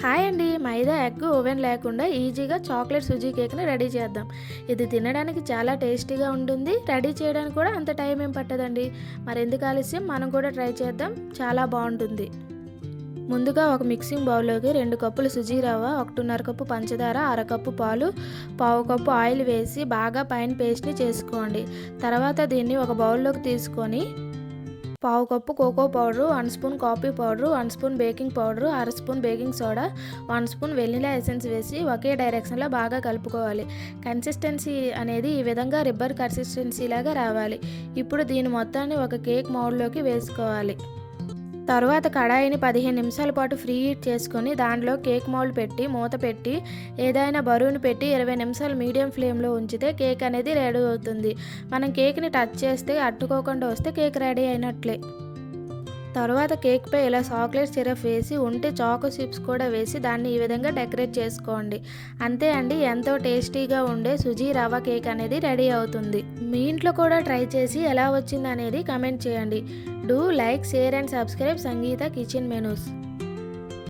Hi అండి. మైదా, egg, oven లేకుండా ఈజీగా చాక్లెట్ సుజీ కేక్ని రెడీ చేద్దాం. ఇది తినడానికి చాలా టేస్టీగా ఉంటుంది. రెడీ చేయడానికి కూడా అంత టైం ఏం పట్టదండి. మరెందుకు ఆలస్యం, మనం కూడా ట్రై చేద్దాం. చాలా బాగుంటుంది. ముందుగా ఒక మిక్సింగ్ బౌల్లోకి 2 కప్పులు సుజీ రవ్వ, 1.5 కప్పు పంచదార, అరకప్పు పాలు, పావు కప్పు ఆయిల్ వేసి బాగా పైన పేస్ట్ని చేసుకోండి. తర్వాత దీన్ని ఒక బౌల్లోకి తీసుకొని పావు cup cocoa powder, 1 spoon coffee powder, 1 spoon baking powder, అర spoon baking soda, 1 spoon vanilla essence వేసి ఒకే డైరెక్షన్లో బాగా కలుపుకోవాలి. కన్సిస్టెన్సీ అనేది ఈ విధంగా రిబ్బర్ కన్సిస్టెన్సీ లాగా రావాలి. ఇప్పుడు దీని మొత్తాన్ని ఒక కేక్ మౌల్డ్లోకి వేసుకోవాలి. తర్వాత కడాయిని 15 నిమిషాల పాటు ఫ్రీ హీట్ చేసుకొని దాంట్లో కేక్ మౌల్డ్ పెట్టి మూత పెట్టి ఏదైనా బరువును పెట్టి 20 నిమిషాలు మీడియం ఫ్లేమ్లో ఉంచితే కేక్ అనేది రెడీ అవుతుంది. మనం కేక్ని టచ్ చేస్తే అట్టుకోకుండా వస్తే కేక్ రెడీ అయినట్లే. తర్వాత కేక్పై ఇలా చాక్లెట్ సిరప్ వేసి ఉంటే చాకో చిప్స్ కూడా వేసి దాన్ని ఈ విధంగా డెకరేట్ చేసుకోండి. అంతే అండి, ఎంతో టేస్టీగా ఉండే సుజీ రవ్వ కేక్ అనేది రెడీ అవుతుంది. మీ ఇంట్లో కూడా ట్రై చేసి ఎలా వచ్చింది అనేది కమెంట్ చేయండి. Do like, share and subscribe Sangeetha kitchen menus.